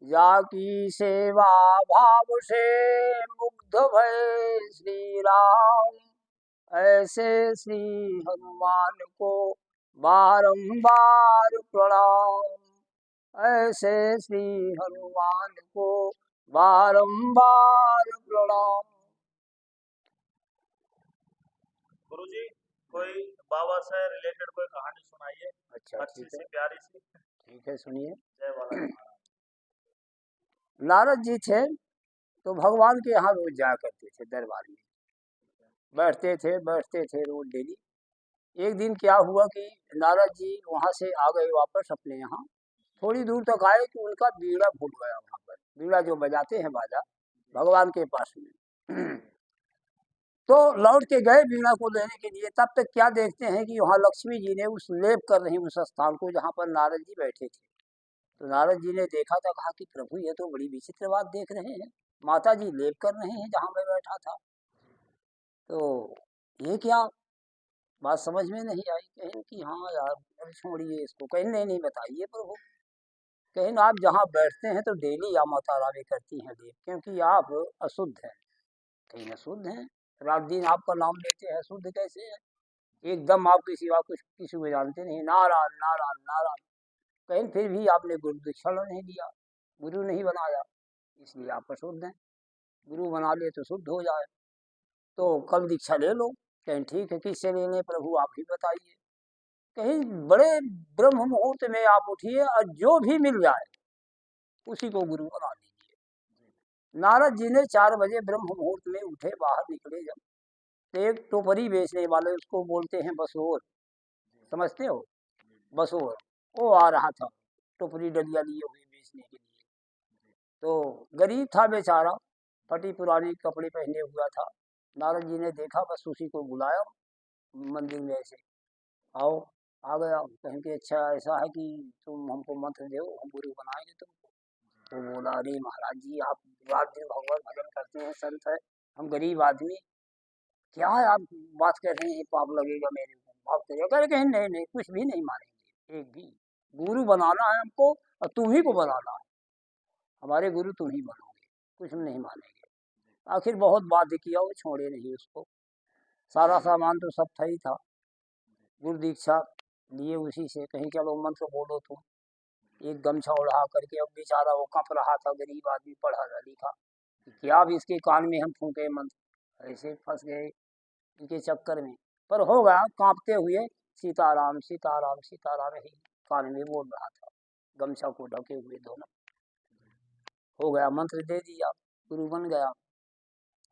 जाकी सेवा भाव से मुग्ध भय श्री राम, ऐसे श्री हनुमान को बारंबार प्रणाम, ऐसे श्री हनुमान को बारंबार प्रणाम। गुरुजी कोई बाबा से रिलेटेड कोई कहानी सुनाइए। अच्छा, अच्छी सी प्यारी सी। ठीक है, सुनिए। जय बालाजी महाराज। नारद जी थे तो भगवान के यहाँ रोज जाया करते थे, दरबार में बैठते थे रोज डेली। एक दिन क्या हुआ कि नारद जी वहाँ से आ गए वापस अपने यहाँ। थोड़ी दूर तक आए कि उनका बीड़ा भूल गया वहाँ पर, बीड़ा जो बजाते हैं बाजा भगवान के पास में। तो लौट के गए बीड़ा को लेने के लिए। तब तक क्या देखते हैं कि वहाँ लक्ष्मी जी ने उस लेप कर रही उस स्थान को जहाँ पर नारद जी बैठे थे। तो नारद जी ने देखा था, कहा कि प्रभु ये तो बड़ी विचित्र बात देख रहे हैं, माता जी लेप कर रहे हैं जहाँ मैं बैठा था, तो ये क्या बात समझ में नहीं आई। कहें कि हाँ यार अब छोड़िए इसको। कहीं नहीं बताइए प्रभु। कहीं आप जहाँ बैठते हैं तो डेली या माता रानी करती हैं लेप, क्योंकि आप अशुद्ध हैं। कहीं अशुद्ध हैं, रात दिन आपका नाम लेते हैं, शुद्ध कैसे है? एकदम आपके सिवा कुछ किसी को जानते नहीं, नारायण नारायण नारायण। कहीं फिर भी आपने गुरु दीक्षा नहीं लिया, गुरु नहीं बनाया, इसलिए आप अशुद्ध हैं। गुरु बना ले तो शुद्ध हो जाए। तो कल दीक्षा ले लो। कहीं ठीक है, किससे लेने प्रभु आप ही बताइए। कहीं बड़े ब्रह्म मुहूर्त में आप उठिए और जो भी मिल जाए उसी को गुरु बना लीजिए। नारद जी ने 4 बजे ब्रह्म मुहूर्त में उठे, बाहर निकले जब, तो एक टोपरी बेचने वाले, उसको बोलते हैं बसोर, समझते हो बसोर, वो आ रहा था टोपरी डलिया लिए हुए बेचने के लिए। तो गरीब था बेचारा, फटी पुरानी कपड़े पहने हुआ था। नारद जी ने देखा, बस उसी को बुलाया मंदिर में, ऐसे आओ। आ गया। कहें कि अच्छा ऐसा है कि तुम हमको मंत्र दो, हम गुरु बनाएंगे तुमको। तो बोला, अरे महाराज जी आप रात दिन भगवत भजन करते हैं, संत है, हम गरीब आदमी, क्या है आप बात कर रहे हैं, पाप लगेगा मेरे को, पाप करेगा। कहें नहीं कुछ भी नहीं मानेंगे, एक भी। गुरु बनाना है हमको और तुम ही को बनाना है, हमारे गुरु तुम ही बनोगे, कुछ हम नहीं मानेंगे। आखिर बहुत बाध्य किया, वो छोड़े नहीं उसको। सारा सामान तो सब था ही था, गुरु दीक्षा लिए उसी से। कहीं चलो मंत्र बोलो तुम। एक गमछा उड़ा करके, अब बेचारा वो कँप रहा था, गरीब आदमी, पढ़ा था लिखा, क्या अब इसके कान में हम फूके मंत्र। ऐसे फंस गए इनके चक्कर में। पर हो गया, कांपते हुए सीताराम सीताराम सीताराम ही कान में बोल रहा था, गमछा को ढके हुए दोनों। हो गया, मंत्र दे दिया, गुरु बन गया।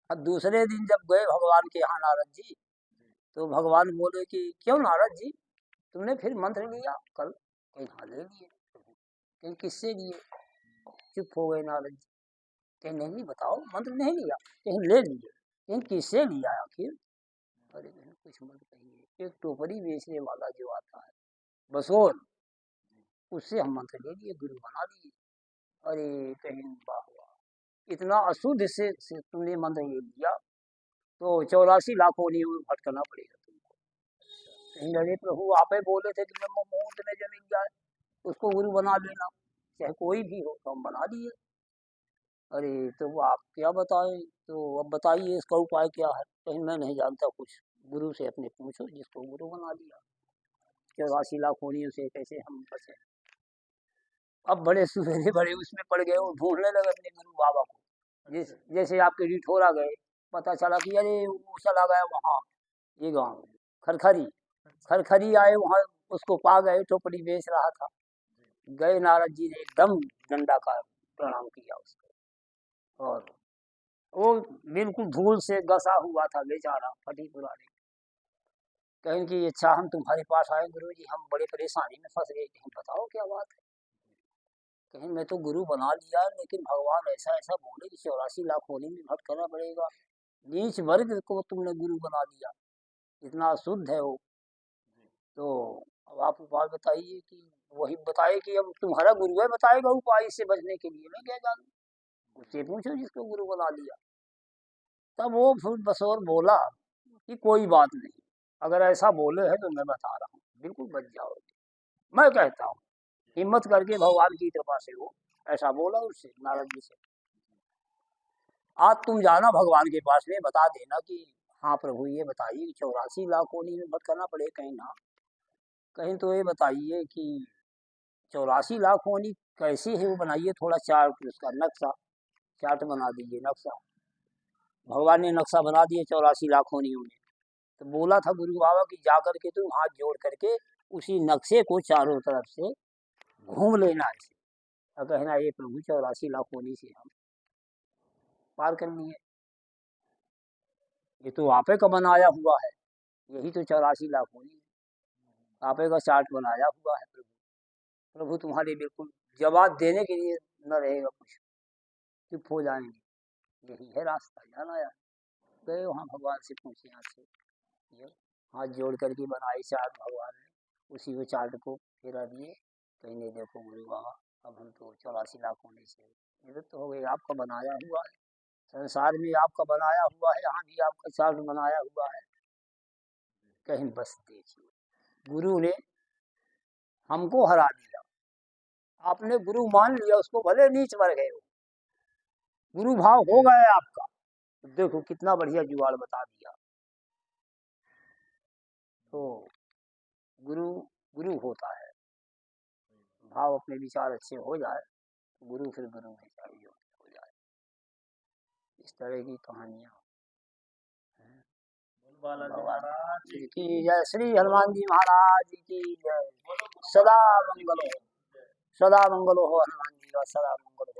अब दूसरे दिन जब गए भगवान के यहाँ नारद जी, तो भगवान बोले कि क्यों नारद जी तुमने फिर मंत्र लिया कल? कहीं हाँ ले लिए। कहीं किससे लिए? चुप हो गए नारद जी। कहीं नहीं बताओ, मंत्र नहीं लिया। कहीं ले लिए। कहीं किससे लिया आखिर? अरे कुछ मत कहिए, एक टोपरी बेचने वाला जो आता है बसोर, उससे हम मंत्र ले लिए, गुरु बना लिए। अरे कहीं वाह वाह, इतना अशुद्ध से तुमने मंत्र ले लिया तो 84 लाख होनी में भटकना पड़ेगा तुमको। कहीं अरे प्रभु आप ही बोले थे कि ब्रह्म मुहूर्त में जो मिल जाए उसको गुरु बना लेना, चाहे कोई भी हो, तो हम बना लिए। अरे तो वो आप क्या बताएं, तो अब बताइए इसका उपाय क्या है? कहीं मैं नहीं जानता कुछ, गुरु से अपने पूछो जिसको गुरु बना दिया। 84 लाख होनी से कैसे हम बचे? अब बड़े सुनहरे बड़े उसमें पड़ गए, वो ढूंढने लगे अपने गुरु बाबा को। जैसे आपके रिठोरा गए, पता चला कि अरे वो चला गया वहाँ, ये गाँव खरखरी, खरखरी आए वहाँ, उसको पा गए, टोपड़ी बेच रहा था। गए नारद जी ने एकदम डंडा का प्रणाम किया उसको, और वो बिल्कुल धूल से गसा हुआ था बेचारा, फटी पुरानी। कहें कि अच्छा हम तुम्हारे पास आए गुरु जी, हम बड़े परेशानी में फंस गए। कहीं बताओ क्या बात है? कहीं मैं तो गुरु बना लिया, लेकिन भगवान ऐसा ऐसा बोले कि 84 लाख होने में भक्त करना पड़ेगा। नीच वर्ग को तुमने गुरु बना दिया, इतना शुद्ध है वो। तो अब आप उपाय बताइए। कि वही बताए कि अब तुम्हारा गुरु है, बताएगा उपाय इससे बचने के लिए, मैं क्या जानूं, उससे पूछो जिसको गुरु बना लिया। तब वो फिर बसोर बोला कि कोई बात नहीं, अगर ऐसा बोले हैं तो मैं बता रहा हूँ, बिल्कुल बच जाओगे। मैं कहता हूँ हिम्मत करके भगवान की कृपा से हो ऐसा बोला उससे, नारद जी से। आज तुम जाना भगवान के पास में, बता देना कि हाँ प्रभु ये बताइए 84 लाख होनी में मत करना पड़े कहीं ना कहीं, तो ये बताइए कि 84 लाख होनी कैसी है वो बनाइए, थोड़ा चार्ट उसका नक्शा, चार्ट बना दीजिए नक्शा। भगवान ने नक्शा बना दिए 84 लाख होनियों में। तो बोला था गुरु बाबा कि जा करके तुम हाथ जोड़ करके उसी नक्शे को चारों तरफ से घूम लेना ऐसे, और कहना ये प्रभु 84 लाख होनी से हम पार करनी है, ये तो आपे का बनाया हुआ है, यही तो 84 लाख होनी है, आपे का चार्ट बनाया हुआ है प्रभु। प्रभु तुम्हारे बिल्कुल जवाब देने के लिए न रहेगा कुछ, चुप हो जाएंगे, यही है रास्ता, जाना यार। गए वहाँ भगवान से पूछे, यहाँ से ये हाथ जोड़ करके बनाई चार्ट भगवान ने, उसी को चार्ट को फेरा दिए, कहने देखो गुरु बाबा अब हम तो 84 लाख होने से निवृत्त हो गए, आपका बनाया हुआ है, संसार में आपका बनाया हुआ है, यहाँ भी आपका चार्ट बनाया हुआ है। कहीं बस देखिए, गुरु ने हमको हरा दिया, आपने गुरु मान लिया उसको, भले नीच मर गए हो, गुरु भाव हो गया आपका, तो देखो कितना बढ़िया जुगाड़ बता दिया। तो गुरु गुरु होता है, भाव अपने विचार अच्छे हो जाए तो गुरु फिर गुरु ही चाहिए हो जाए। इस तरह की कहानियाँ हैं। बालाजी भगवान महाराज की जय, श्री हनुमान जी महाराज की जय, सदा मंगल हो, सदा मंगल हो हनुमान जी का, सदा मंगल हो।